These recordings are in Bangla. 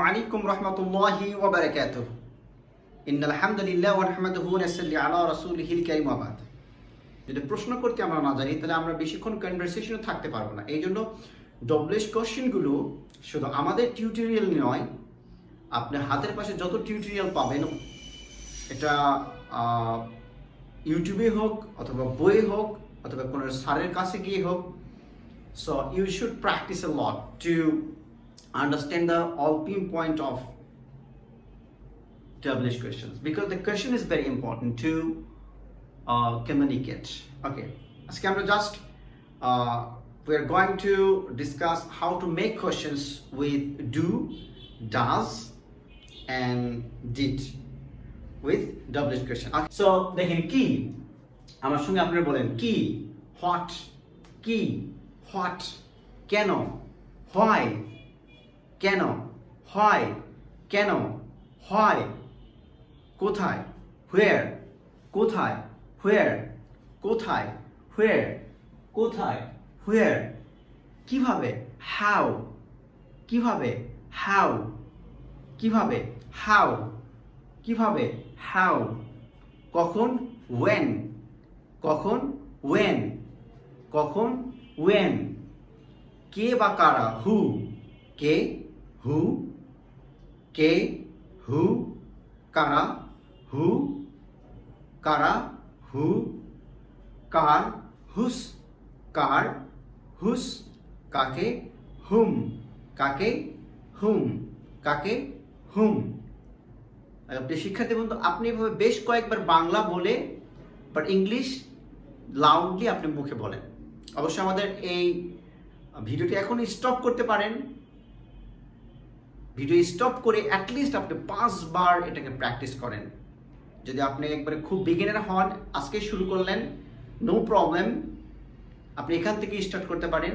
আলাইকুম রহমতুল্লাহি ওয়া বারাকাতুহু। ইন্নাল হামদুলিল্লাহ ওয়া নাহমাদুহু ওয়া নাসাল্লি আলা রাসূলিহিল কারীম ওয়া বাদ। যদি প্রশ্ন করতে আমরা না জানি তাহলে আমরা বেশিক্ষণ কনভারসেশনে থাকতে পারবো না। এই জন্য ডব্লিউএইচ কোশ্চেনগুলো শুধু আমাদের টিউটোরিয়াল নয়, আপনার হাতের পাশে যত টিউটোরিয়াল পাবেন, এটা ইউটিউবে হোক অথবা বইয়ে হোক অথবা কোনো স্যারের কাছে গিয়ে হোক, so you should practice a lot to understand the all pinpoint of WH questions, because the question is very important to communicate. Okay, aske amra just we are going to discuss how to make questions with do, does and did with WH question. Okay, so dekhen ki amar songe apnara bolen ki, what, ki, what, keno, why, keno, why, keno, why, কোথায়, where, কোথায়, where, কোথায়, where, কোথায়, where, কিভাবে, how, কিভাবে, how, কিভাবে, how, কিভাবে, how, কখন, when, কখন, when, কখন, when, কে বা কারা, who, K, who, K, who, কারা, who, কারা, who, car, whose, car, whose, কাকে, whom, কাকে, whom, কাকে, whom। আপনি শিক্ষার্থী বন্ধু, আপনি এভাবে বেশ কয়েকবার বাংলা বলে বাট ইংলিশ লাউডলি আপনি মুখে বলেন। অবশ্যই আমাদের এই ভিডিওটি এখন স্টপ করতে পারেন, ভিডিও স্টপ করে অ্যাটলিস্ট আপনি 5 বার এটাকে প্র্যাকটিস করেন। যদি আপনি একবারে খুব বিগিনার হন, আজকে শুরু করলেন, নো প্রবলেম, আপনি এখান থেকে স্টার্ট করতে পারেন।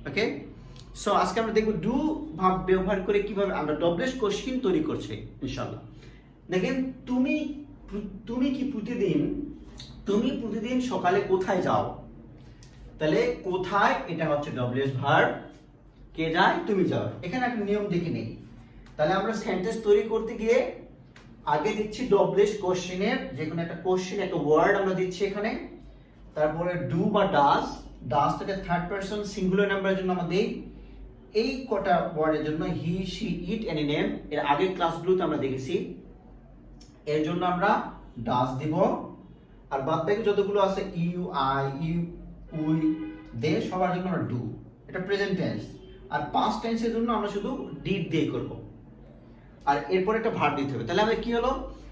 ওকে, সো আজকে আমরা দেখব ডু ভাব ব্যবহার করে কিভাবে আমরা ডব্লিউএইচ কোশ্চেন তৈরি করছি ইনশাআল্লাহ। দেখেন, তুমি প্রতিদিন সকালে কোথায় যাও, তাহলে কোথায় এটা হচ্ছে ডব্লিউএইচ ভার্ব, কে যায়, তুমি যাও। এখানে একটা নিয়ম দেখে নেই। তাহলে আমরা সেন্টেন্স তৈরি করতে গিয়ে আগে দিচ্ছি ডব্লিউএইচ কোশ্চেনের যে কোনো একটা কোশ্চেন, একটা ওয়ার্ড আমরা দিচ্ছি এখানে, তারপরে ডু বা ডাস থেকে থার্ড পারসন সিঙ্গুলার নাম্বারের জন্য আমরা দেই। এই কটা ওয়ার্ডের জন্য হি, শি, ইট, এনি নেম, এর আগের ক্লাসগুলোতে আমরা দেখেছি, এর জন্য আমরা ডাস দিব। আর বাদ বাকি যতগুলো আছে ইউ, আই, ইউ, উই, দে, সবার জন্য আমরা ডু। এটা প্রেজেন্ট টেন্স। আর পাস্ট টেন্সের জন্য আমরা শুধু ডিড দিয়ে করব। আর এরপর একটা ভার্ব দিতে হবে। তাহলে আমরা কি হলো,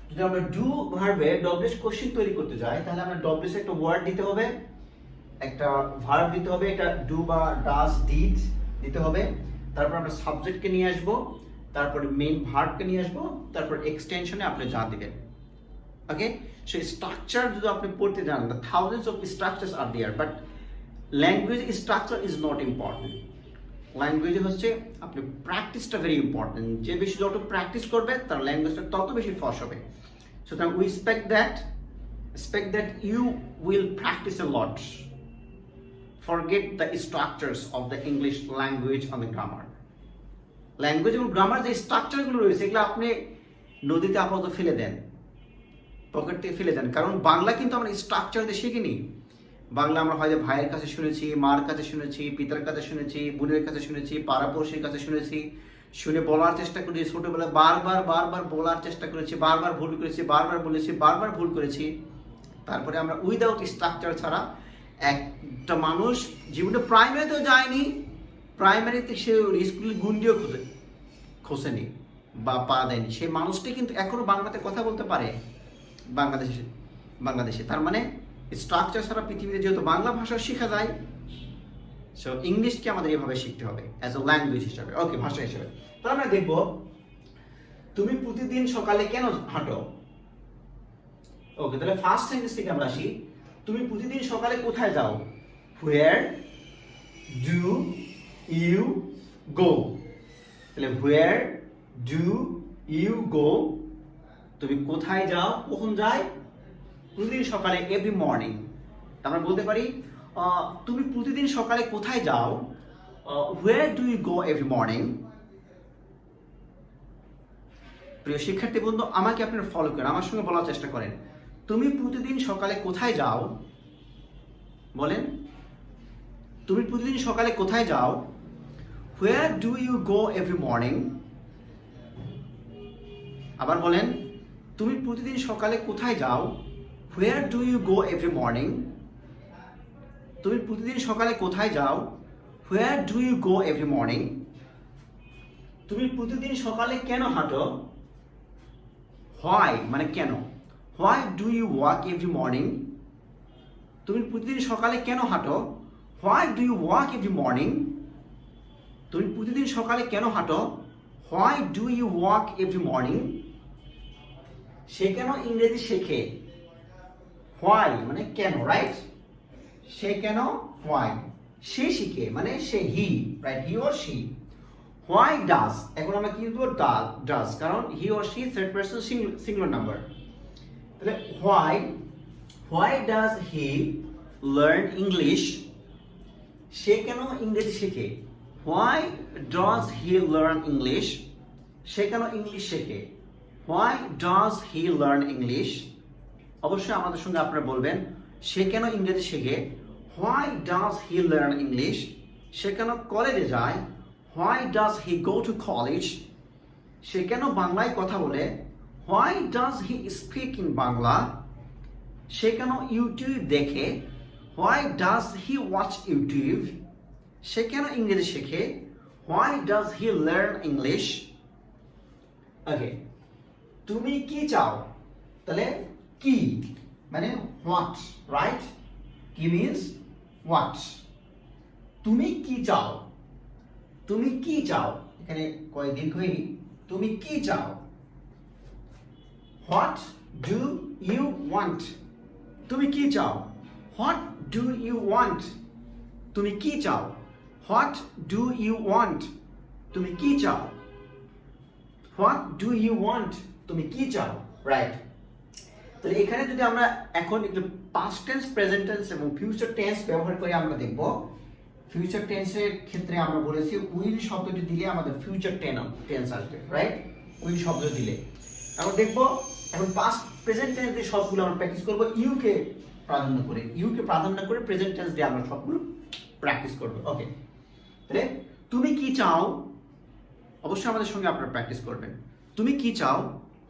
যদি আমরা ডু ভার্বে ডব্লিউএইচ কোশ্চেন তৈরি করতে যাই, তাহলে আমরা ডব্লিউএইচ একটা ওয়ার্ড দিতে হবে, একটা ভার্ব দিতে হবে, এটা ডু বা ডাস, ডিড দিতে হবে। তারপর আমরা সাবজেক্টকে নিয়ে আসব, তারপরে মেইন ভার্বকে নিয়ে আসব, তারপর এক্সটেনশনে আপনি যা দিবেন। ওকে, সো স্ট্রাকচার যদি আপনি পড়তে যান, the thousands of structures are there, but language structure is not important. Language হচ্ছে আপনি প্র্যাকটিসটা ভেরি ইম্পর্টেন্ট। যে বেশি যত প্র্যাকটিস করবে তার ল্যাঙ্গুয়েজটা তত বেশি ফস হবে। সুতরাং we expect that you will practice a lot, forget the structures of the English language on the grammar. Language এবং গ্রামার যে স্ট্রাকচারগুলো রয়েছে এগুলো আপনি নদীতে আপাতত ফেলে দেন, পকেট থেকে ফেলে দেন। কারণ বাংলা কিন্তু আমরা স্ট্রাকচার দিয়ে শিখিনি। বাংলা আমরা হয়তো ভাইয়ের কাছে শুনেছি, মার কাছে শুনেছি, পিতার কাছে শুনেছি, বোনের কাছে শুনেছি, পাড়াপড়শির কাছে শুনেছি, শুনে বলার চেষ্টা করেছি, ছোটবেলায় বারবার বলার চেষ্টা করেছি, বারবার ভুল করেছি, বারবার বলেছি, বারবার ভুল করেছি। তারপরে আমরা উইদাউট স্ট্রাকচার ছাড়া একটা মানুষ জীবনে প্রাইমারিতেও যায়নি, প্রাইমারিতে সে স্কুলের গুন্ডিও খোঁজেনি বা পা দেয়নি, সেই মানুষটি কিন্তু এখনো বাংলাতে কথা বলতে পারে বাংলাদেশে। তার মানে স্ট্রাকচার ছাড়া পৃথিবীতে যেহেতু বাংলা ভাষা শেখা যায়, সো ইংলিশকে আমাদের এভাবে শিখতে হবে অ্যাজ এ ল্যাঙ্গুয়েজ হিসাবে, ওকে, ভাষা হিসাবে। তো আমরা দেখব, তুমি প্রতিদিন সকালে কেন হাঁটো। ওকে, তাহলে ফার্স্ট সেন্টেন্স থেকে আমরা আসি। তুমি প্রতিদিন সকালে কোথায় যাও, হোয়ার ডু ইউ গো। তাহলে হোয়ার ডু ইউ গো, তুমি কোথায় যাও, কখন যাই, প্রতিদিন সকালে, এভরি মর্নিং। আমরা বলতে পারি তুমি প্রতিদিন সকালে কোথায় যাও, where do you go every morning. প্রিয় শিক্ষার্থী বন্ধু, আমাকে আপনারা ফলো করেন, আমার সঙ্গে বলার চেষ্টা করেন। তুমি প্রতিদিন সকালে কোথায় যাও? বলেন, তুমি প্রতিদিন সকালে কোথায় যাও? Where do you go every morning? আবার বলেন, তুমি প্রতিদিন সকালে কোথায় যাও? Where do you go every morning? তুমি প্রতিদিন সকালে কোথায় যাও? Where do you go every morning? তুমি প্রতিদিন সকালে কেন হাঁটো? Why মানে কেন? Why do you walk every morning? তুমি প্রতিদিন সকালে কেন হাঁটো? Why do you walk every morning? তুমি প্রতিদিন সকালে কেন হাঁটো? Why do you walk every morning? সে কেন ইংরেজি শেখে? Why মানে কেন, রাইট? সে কেন, why? সে শিখে মানে সে, he, right? He or she. Why does, এখন আমরা কি বলবো? does, কারণ he or she third person singular number. তাহলে why does he learn English? সে কেন ইংরেজি শেখে? Why does he learn English? সে কেন ইংলিশ শেখে? Why does he learn English? অবশ্যই আমাদের সঙ্গে আপনারা বলবেন, সে কেন ইংরেজি শেখে? Why does he learn English? সে কেন কলেজে যায়? Why does he go to college? সে কেন বাংলায় কথা বলে? Why does he speak in Bangla? সে কেন ইউটিউব দেখে? Why does he watch YouTube? সে কেন ইংরেজি শেখে? Why does he learn English? ওকে, তুমি কি চাও? তাহলে কি মানে what, right? কি means what? তুমি কি চাও? তুমি কি চাও? এখানে কয় দীর্ঘই, তুমি কি চাও? What do you want? তুমি কি চাও? What do you want? তুমি কি চাও? What do you want? তুমি কি চাও? What do you want? তুমি কি চাও, রাইট? তাহলে এখানে যদি আমরা এখন একটু পাস্ট টেন্স, প্রেজেন্ট টেন্স এবং ফিউচার টেন্স ব্যবহার করে আমরা দেখব। ফিউচার টেন্সের ক্ষেত্রে আমরা বলেছি উইল শব্দটি দিলে আমাদের ফিউচার টেন্স আসবে, রাইট? উইল শব্দ দিলে আমরা দেখব। এখন পাস্ট প্রেজেন্ট টেন্স দিয়ে সবগুলো আমরা প্র্যাকটিস করব, ইউকে প্রাধান্য করে প্রেজেন্ট টেন্স দিয়ে আমরা সবগুলো প্র্যাকটিস করব। ওকে, তাহলে তুমি কি চাও? অবশ্যই আমাদের সঙ্গে আপনারা প্র্যাকটিস করবেন। তুমি কি চাও?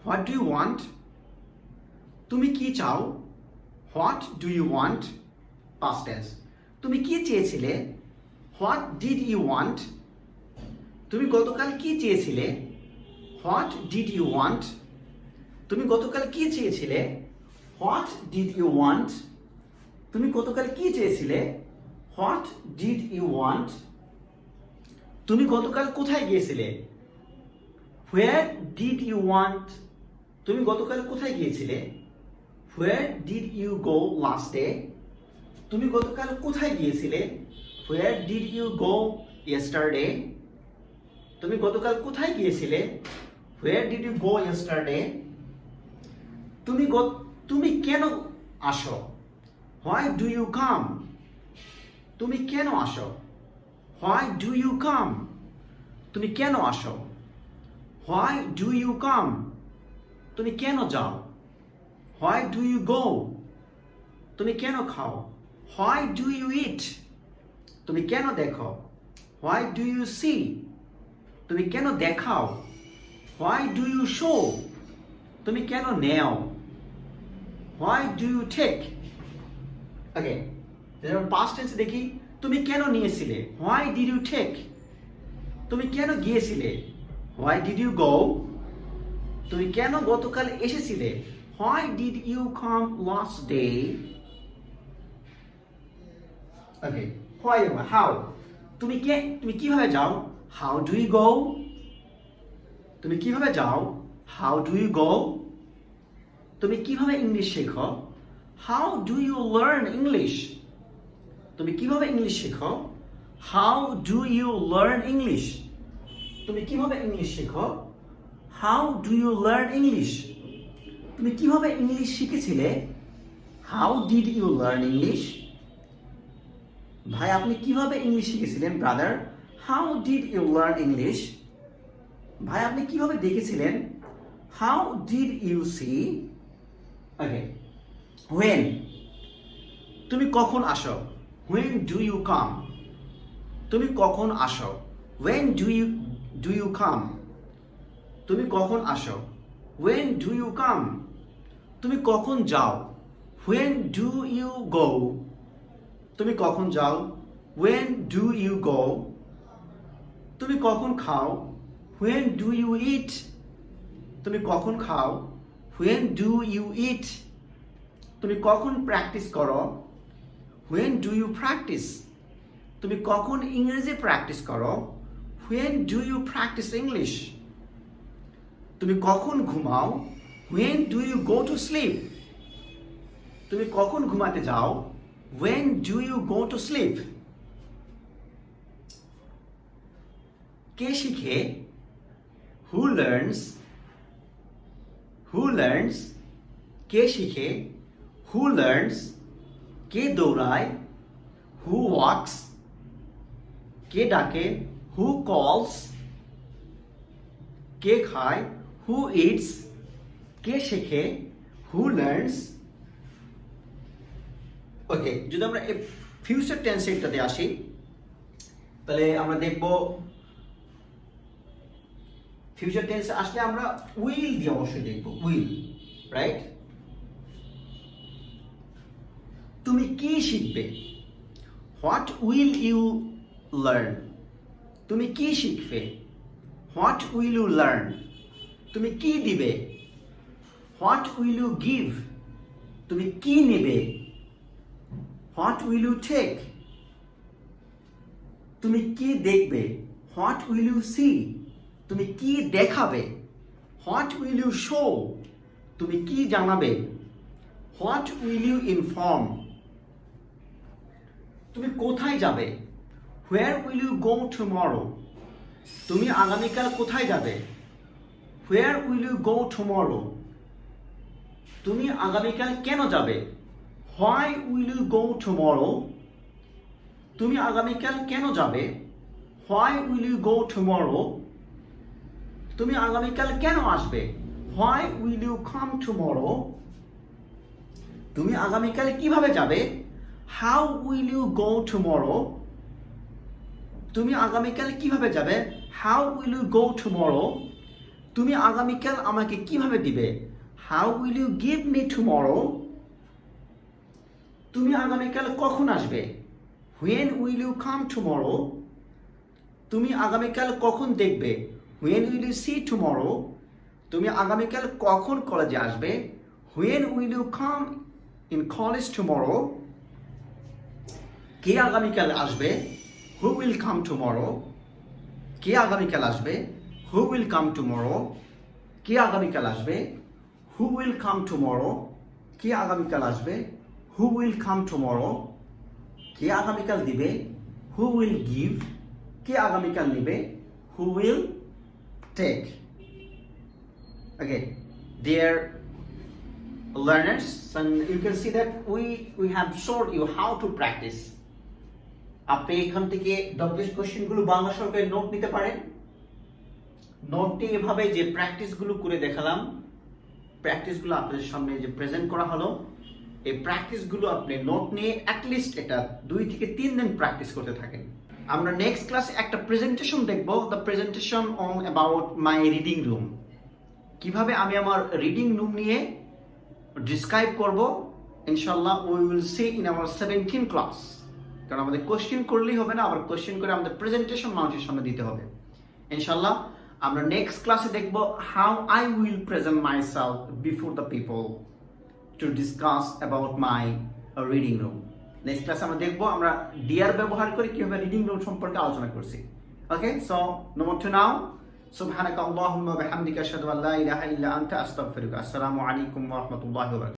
What do you want? তুমি কি চাও? What do you want? Past tense. তুমি কি চেয়েছিলে? What did you want? তুমি গতকাল কি চেয়েছিলে? What did you want? তুমি গতকাল কি চেয়েছিলে? What did you want? তুমি গতকাল কি চেয়েছিলে? What did you want? তুমি গতকাল কোথায় গিয়েছিলে? Where did you want? তুমি গতকাল কোথায় গিয়েছিলে? Where did you go last day? তুমি গতকাল কোথায় গিয়েছিলে? Where did you go yesterday? তুমি গতকাল কোথায় গিয়েছিলে? Where did you go yesterday? তুমি কেন আসো? Why do you come? তুমি কেন আসো? Why do you come? তুমি কেন আসো? Why do you come? তুমি কেন যাও? Why do you go? তুমি কেন খাও? Why do you eat? তুমি কেন দেখো? Why do you see? তুমি কেন দেখাও? Why do you show? তুমি কেন নেও? Why do you take? ওকে, যেমন পাস্ট টেন্সে দেখি, তুমি কেন নিয়েছিলে? Why did you take? তুমি কেন গিয়েছিলে? Why did you go? তুমি কেন গতকাল এসেছিলে? Why did you come last day? Okay, why how? তুমি কিভাবে যাও? How do you go? তুমি কিভাবে যাও? How do you go? তুমি কিভাবে ইংলিশ শেখো? How do you learn English? তুমি কিভাবে ইংলিশ শেখো? How do you learn English? তুমি কিভাবে ইংলিশ শেখো? How do you learn English? তুমি কিভাবে ইংলিশ শিখেছিলে? How did you learn English? ভাই, আপনি কিভাবে ইংলিশ শিখেছিলেন? Brother, how did you learn English? ভাই, আপনি কিভাবে দেখেছিলেন? How did you see? Okay. When? তুমি কখন আসো? When do you come? তুমি কখন আসো? When do you come? তুমি কখন আসো? When do you come? তুমি কখন যাও? When do you go? তুমি কখন যাও? When do you go? তুমি কখন খাও? When do you eat? তুমি কখন খাও? When do you eat? তুমি কখন প্র্যাকটিস করো? When do you practice? তুমি কখন ইংরেজি প্র্যাকটিস করো? When do you practice English? তুমি কখন ঘুমাও? When do you go to sleep? তুমি কখন ঘুমাতে যাও? When do you go to sleep? কে শিখে? Who learns? Who learns? কে শিখে? Who learns? কে দৌড়ায়? Who walks? কে ডাকে? Who calls? কে খায়? Who eats? কে শেখে? Who learns? ওকে, যদি আমরা ফিউচার টেন্স এটাতে আসি তাহলে আমরা দেখব ফিউচার টেন্স আসলে আমরা উইল দিয়ে অবশ্যই দেখব, উইল, রাইট? তুমি কি শিখবে? What will you learn? তুমি কি শিখবে? What will you learn? তুমি কি দিবে? What will you give? তুমি কি নেবে? What will you take? তুমি কি দেখবে? What will you see? তুমি কি দেখাবে? What will you show? তুমি কি জানাবে? What will you inform? তুমি কোথায় যাবে? Where will you go tomorrow? তুমি আগামীকাল কোথায় যাবে? Where will you go tomorrow? তুমি আগামীকাল কেন যাবে? Why will you go tomorrow? তুমি আগামীকাল কেন যাবে? Why will you go tomorrow? তুমি আগামীকাল কেন আসবে? Why will you come tomorrow? তুমি আগামীকাল কিভাবে যাবে? How will you go tomorrow? তুমি আগামীকাল কিভাবে যাবে? How will you go tomorrow? তুমি আগামীকাল আমাকে কিভাবে দিবে? How will you give me tomorrow? তুমি আগামীকাল কখন আসবে? When will you come tomorrow? তুমি আগামীকাল কখন দেখবে? When will you C tomorrow? তুমি আগামীকাল কখন কলেজে আসবে? When will you come in college tomorrow? কে আগামীকাল আসবে? Who will come tomorrow? কে আগামীকাল আসবে? Who will come tomorrow? কে আগামীকাল আসবে? Who will come tomorrow? কে আগামীকাল আসবে? Who will come tomorrow? কে আগামীকাল দিবে? Who will give? কে আগামীকাল নিবে? Who will take? Okay, dear learners, and you can see that we have showed you how to practice. আপনি এখান থেকে ডব্লিউএস কোশ্চেনগুলো বাংলা সরকারের নোট নিতে পারেন। নোটটি এভাবে যে প্র্যাকটিসগুলো করে দেখালাম, প্র্যাকটিসগুলো আপনাদের সামনে যে প্রেজেন্ট করা হলো, এই প্র্যাকটিসগুলো আপনি নোট নিয়ে অ্যাটলিস্ট এটা 2 থেকে 3 দিন প্র্যাকটিস করতে থাকেন। আমরা নেক্সট ক্লাসে একটা প্রেজেন্টেশন দেখব, the presentation on about my reading room. কিভাবে আমি আমার রিডিং রুম নিয়ে ডিসক্রাইব করব, ইনশাআল্লাহ we will see in our 17 class. কারণ আমাদের কোশ্চেন করলেই হবে না, আবার কোশ্চেন করে আমাদের প্রেজেন্টেশন মানুষের সামনে দিতে হবে। ইনশাআল্লাহ আমরা নেক্সট ক্লাসে দেখব how I will present myself before the people to discuss about my reading room. Next ক্লাসে আমরা দেখব আমরা ডিআর ব্যবহার করে কিভাবে রিডিং রুম সম্পর্কে আলোচনা করছি। ওকে, সো নো মোর টু নাও। সুবহানাকা আল্লাহুম্মা ওয়া বিহামদিকা আশহাদু আল্লা ইলাহা ইল্লা আনতা আস্তাগফিরুকা। আসসালামু আলাইকুম ওয়া রাহমাতুল্লাহি ওয়া বারাকাতুহু।